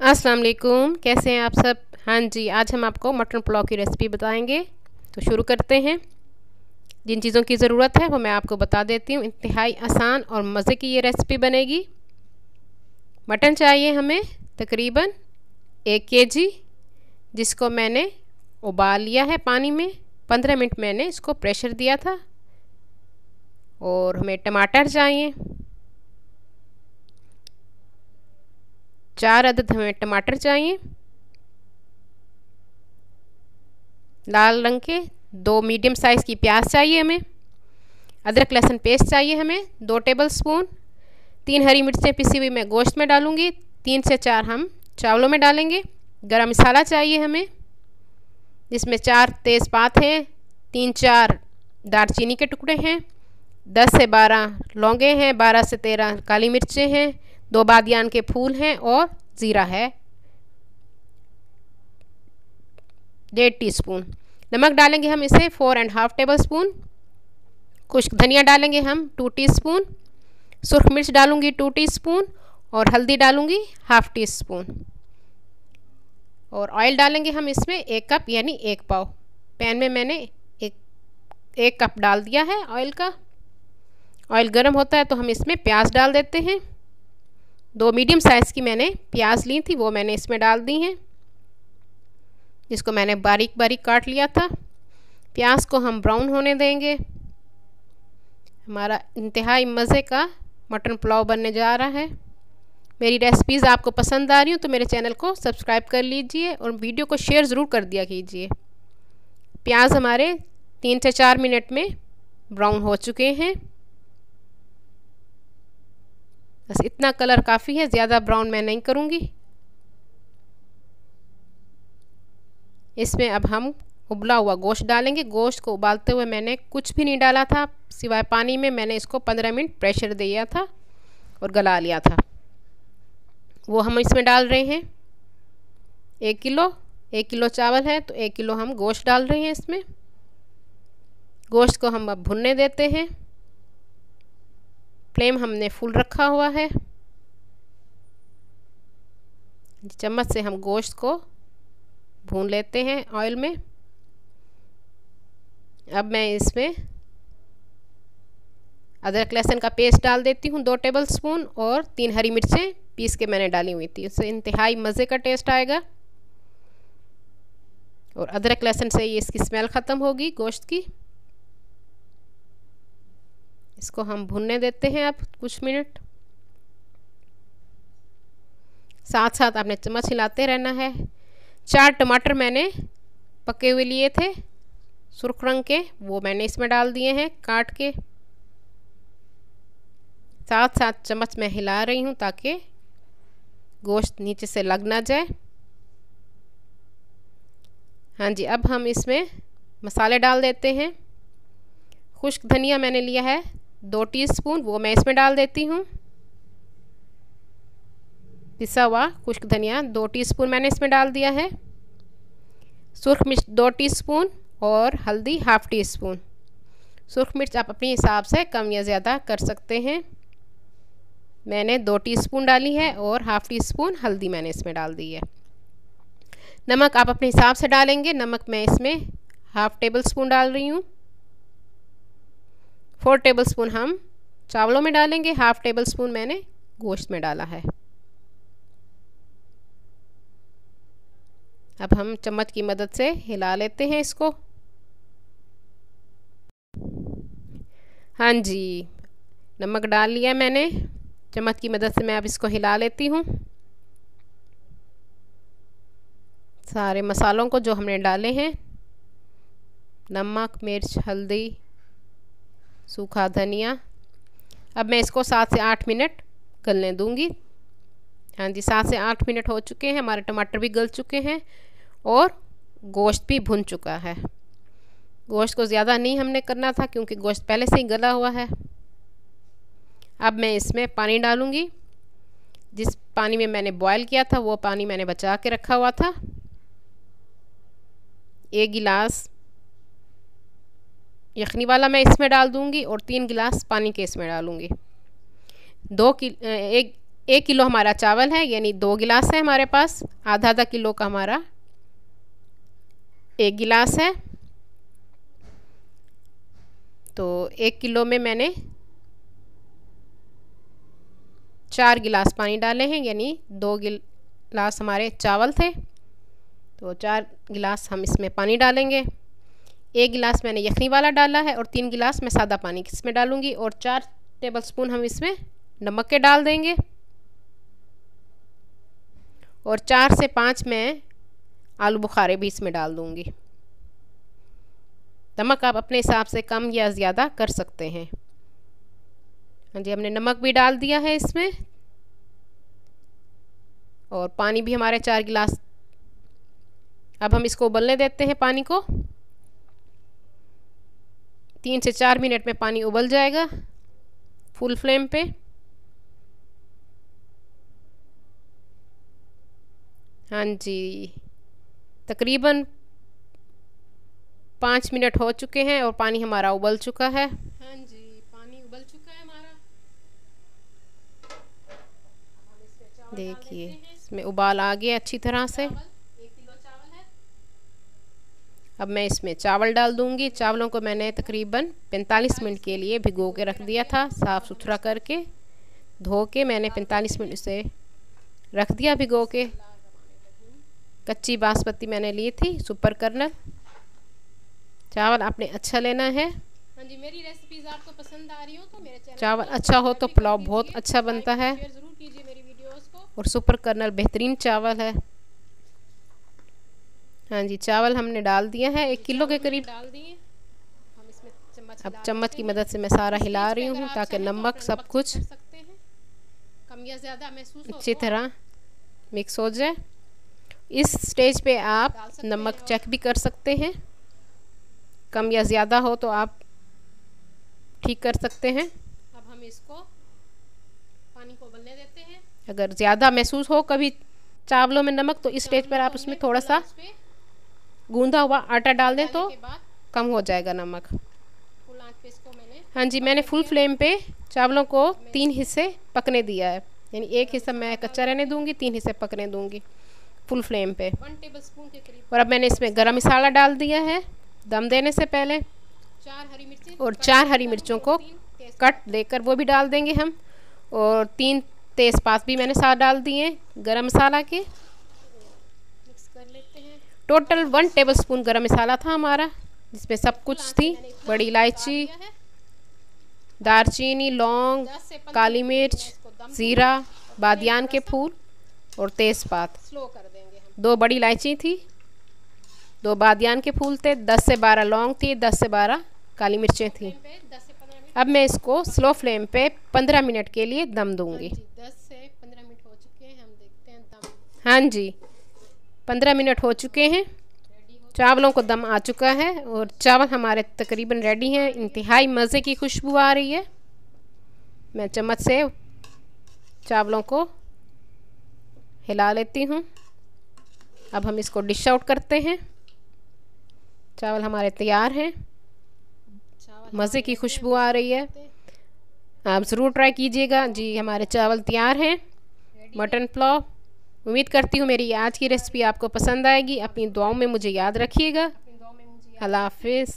अस्सलाम वालेकुम, कैसे हैं आप सब। हाँ जी, आज हम आपको मटन पुलाव की रेसिपी बताएंगे। तो शुरू करते हैं। जिन चीज़ों की ज़रूरत है वो मैं आपको बता देती हूँ। इंतहाई आसान और मज़े की ये रेसिपी बनेगी। मटन चाहिए हमें तकरीबन 1 kg, जिसको मैंने उबाल लिया है पानी में। 15 मिनट मैंने इसको प्रेशर दिया था। और हमें टमाटर चाहिए, 4 अदद हमें टमाटर चाहिए। लाल रंग के 2 मीडियम साइज़ की प्याज चाहिए हमें। अदरक लहसुन पेस्ट चाहिए हमें 2 टेबल स्पून। 3 हरी मिर्चें पिसी हुई मैं गोश्त में डालूंगी। 3 से 4 हम चावलों में डालेंगे। गरम मसाला चाहिए हमें, जिसमें 4 तेज़पात हैं, 3-4 दालचीनी के टुकड़े हैं, 10 से 12 लौंगे हैं, 12 से 13 काली मिर्चें हैं, 2 बादियान के फूल हैं और ज़ीरा है 1.5 टीस्पून। नमक डालेंगे हम इसे 4.5 टेबल स्पून। खुश्क धनिया डालेंगे हम 2 टीस्पून। सुर्ख मिर्च डालूंगी 2 टीस्पून और हल्दी डालूंगी 1/2 टीस्पून। और ऑयल डालेंगे हम इसमें 1 कप यानी 1 पाव। पैन में मैंने एक कप डाल दिया है ऑयल का। ऑयल गर्म होता है तो हम इसमें प्याज डाल देते हैं। 2 मीडियम साइज़ की मैंने प्याज ली थी, वो मैंने इसमें डाल दी हैं, जिसको मैंने बारीक बारीक काट लिया था। प्याज को हम ब्राउन होने देंगे। हमारा इंतहाई मज़े का मटन पुलाव बनने जा रहा है। मेरी रेसिपीज़ आपको पसंद आ रही हो तो मेरे चैनल को सब्सक्राइब कर लीजिए और वीडियो को शेयर ज़रूर कर दिया कीजिए। प्याज हमारे 3 से 4 मिनट में ब्राउन हो चुके हैं। बस इतना कलर काफ़ी है, ज़्यादा ब्राउन मैं नहीं करूँगी। इसमें अब हम उबला हुआ गोश्त डालेंगे। गोश्त को उबालते हुए मैंने कुछ भी नहीं डाला था सिवाय पानी में। मैंने इसको 15 मिनट प्रेशर दिया था और गला लिया था, वो हम इसमें डाल रहे हैं। 1 किलो चावल है तो 1 किलो हम गोश्त डाल रहे हैं इसमें। गोश्त को हम अब भुनने देते हैं। फ्लेम हमने फुल रखा हुआ है। चम्मच से हम गोश्त को भून लेते हैं ऑयल में। अब मैं इसमें अदरक लहसुन का पेस्ट डाल देती हूँ 2 टेबल स्पून और 3 हरी मिर्चें पीस के मैंने डाली हुई थी। उससे इंतहाई मज़े का टेस्ट आएगा और अदरक लहसुन से ये इसकी स्मेल ख़त्म होगी गोश्त की। इसको हम भुनने देते हैं अब कुछ मिनट। साथ साथ आपने चम्मच हिलाते रहना है। 4 टमाटर मैंने पके हुए लिए थे सुर्ख रंग के, वो मैंने इसमें डाल दिए हैं काट के। साथ साथ चम्मच में हिला रही हूँ ताकि गोश्त नीचे से लग ना जाए। हाँ जी, अब हम इसमें मसाले डाल देते हैं। खुश्क धनिया मैंने लिया है 2 टीस्पून, वो मैं इसमें डाल देती हूँ। पिसा हुआ खुश्क धनिया 2 टीस्पून मैंने इसमें डाल दिया है। सुर्ख मिर्च 2 टीस्पून और हल्दी 1/2 टीस्पून। सुर्ख मिर्च आप अपने हिसाब से कम या ज़्यादा कर सकते हैं। मैंने 2 टीस्पून डाली है और 1/2 टीस्पून हल्दी मैंने इसमें डाल दी है। नमक आप अपने हिसाब से डालेंगे। नमक मैं इसमें 1/2 टेबल स्पून डाल रही हूँ। 4 टेबल स्पून हम चावलों में डालेंगे, 1/2 टेबल स्पून मैंने गोश्त में डाला है। अब हम चम्मच की मदद से हिला लेते हैं इसको। हाँ जी, नमक डाल लिया मैंने। चम्मच की मदद से मैं अब इसको हिला लेती हूँ। सारे मसालों को जो हमने डाले हैं, नमक, मिर्च, हल्दी, सूखा धनिया, अब मैं इसको 7 से 8 मिनट गलने दूंगी। हाँ जी, 7 से 8 मिनट हो चुके हैं। हमारे टमाटर भी गल चुके हैं और गोश्त भी भुन चुका है। गोश्त को ज़्यादा नहीं हमने करना था क्योंकि गोश्त पहले से ही गला हुआ है। अब मैं इसमें पानी डालूंगी। जिस पानी में मैंने बॉयल किया था वो पानी मैंने बचा के रखा हुआ था। 1 गिलास यखनी वाला मैं इसमें डाल दूंगी और 3 गिलास पानी के इसमें डालूंगी। 1 किलो हमारा चावल है, यानी 2 गिलास है हमारे पास। आधा आधा किलो का हमारा 1 गिलास है। तो 1 किलो में मैंने 4 गिलास पानी डाले हैं, यानी 2 गिलास हमारे चावल थे, तो 4 गिलास हम इसमें पानी डालेंगे। 1 गिलास मैंने यखनी वाला डाला है और 3 गिलास मैं सादा पानी इसमें डालूंगी, और 4 टेबलस्पून हम इसमें नमक के डाल देंगे, और 4 से 5 मैं आलू बुखारे भी इसमें डाल दूंगी। नमक आप अपने हिसाब से कम या ज़्यादा कर सकते हैं। हाँ जी, हमने नमक भी डाल दिया है इसमें, और पानी भी हमारे 4 गिलास। अब हम इसको उबलने देते हैं पानी को। 3 से 4 मिनट में पानी उबल जाएगा फुल फ्लेम पे। हाँ जी, तकरीबन 5 मिनट हो चुके हैं और पानी हमारा उबल चुका है। हाँ जी, पानी उबल चुका है हमारा। देखिए इसमें उबाल आ गया अच्छी तरह से। 1 किलो चावल है। अब मैं इसमें चावल डाल दूंगी। चावलों को मैंने तकरीबन 45 मिनट के लिए भिगो के रख दिया था, साफ़ सुथरा करके धो के मैंने 45 मिनट से रख दिया भिगो के। कच्ची बासमती मैंने ली थी, सुपर कर्नल। चावल आपने अच्छा लेना है। हाँ जी, मेरी रेसिपीज आपको पसंद आ रही हो तो मेरे चैनल चावल अच्छा हो तो पुलाव बहुत अच्छा बनता है। शेयर ज़रूर कीजिए मेरी वीडियोस को। और सुपर कर्नल बेहतरीन चावल है। हाँ जी, चावल हमने डाल दिया है 1 किलो के करीब डाल दिए। हम इसमें अब चम्मच की मदद से मैं सारा हिला रही हूँ ताकि नमक सब कुछ कम या ज़्यादा महसूस हो अच्छी तरह मिक्स हो जाए। इस स्टेज पे आप नमक चेक भी कर सकते हैं, कम या ज़्यादा हो तो आप ठीक कर सकते हैं। अब हम इसको पानी को उबलने देते हैं। अगर ज़्यादा महसूस हो कभी चावलों में नमक, तो इस स्टेज पर आप उसमें थोड़ा सा गूंदा हुआ आटा डाल दें तो कम हो जाएगा नमक। हाँ जी, मैंने फुल फ्लेम पे चावलों को 3 हिस्से पकने दिया है, यानी 1 हिस्सा मैं कच्चा रहने दूंगी, 3 हिस्से पकने दूंगी फुल फ्लेम पे। 1 टेबलस्पून के करीब। और अब मैंने इसमें गरम मसाला डाल दिया है दम देने से पहले। 4 हरी मिर्चें और 4 हरी मिर्चों को कट देकर वो भी डाल देंगे हम, और 3 तेज़पात भी मैंने साथ डाल दिए गरम मसाला के। मिक्स कर लेते हैं। टोटल 1 टेबलस्पून गरम मसाला था हमारा, जिसमें सब कुछ थी, बड़ी इलायची, दालचीनी, लौंग, काली मिर्च, ज़ीरा, बादियान के फूल और तेज़पात। 2 बड़ी इलायची थी, 2 बादियान के फूल थे, 10 से 12 लौंग थी, 10 से 12 काली मिर्चें थी। अब मैं इसको स्लो फ्लेम पे 15 मिनट के लिए दम दूंगी। 10 से 15 मिनट हो चुके हैं, हम देखते हैं दम। हाँ जी, 15 मिनट हो चुके हैं, चावलों को दम आ चुका है और चावल हमारे तकरीबन रेडी हैं। इंतहाई मज़े की खुशबू आ रही है। मैं चम्मच से चावलों को हिला लेती हूँ। अब हम इसको डिश आउट करते हैं। चावल हमारे तैयार हैं, मज़े की खुशबू आ रही है, आप ज़रूर ट्राई कीजिएगा। जी, हमारे चावल तैयार हैं, मटन पुलाव। उम्मीद करती हूँ मेरी आज की रेसिपी आपको पसंद आएगी। अपनी दुआओं में मुझे याद रखिएगा। अल्लाह हाफिज़।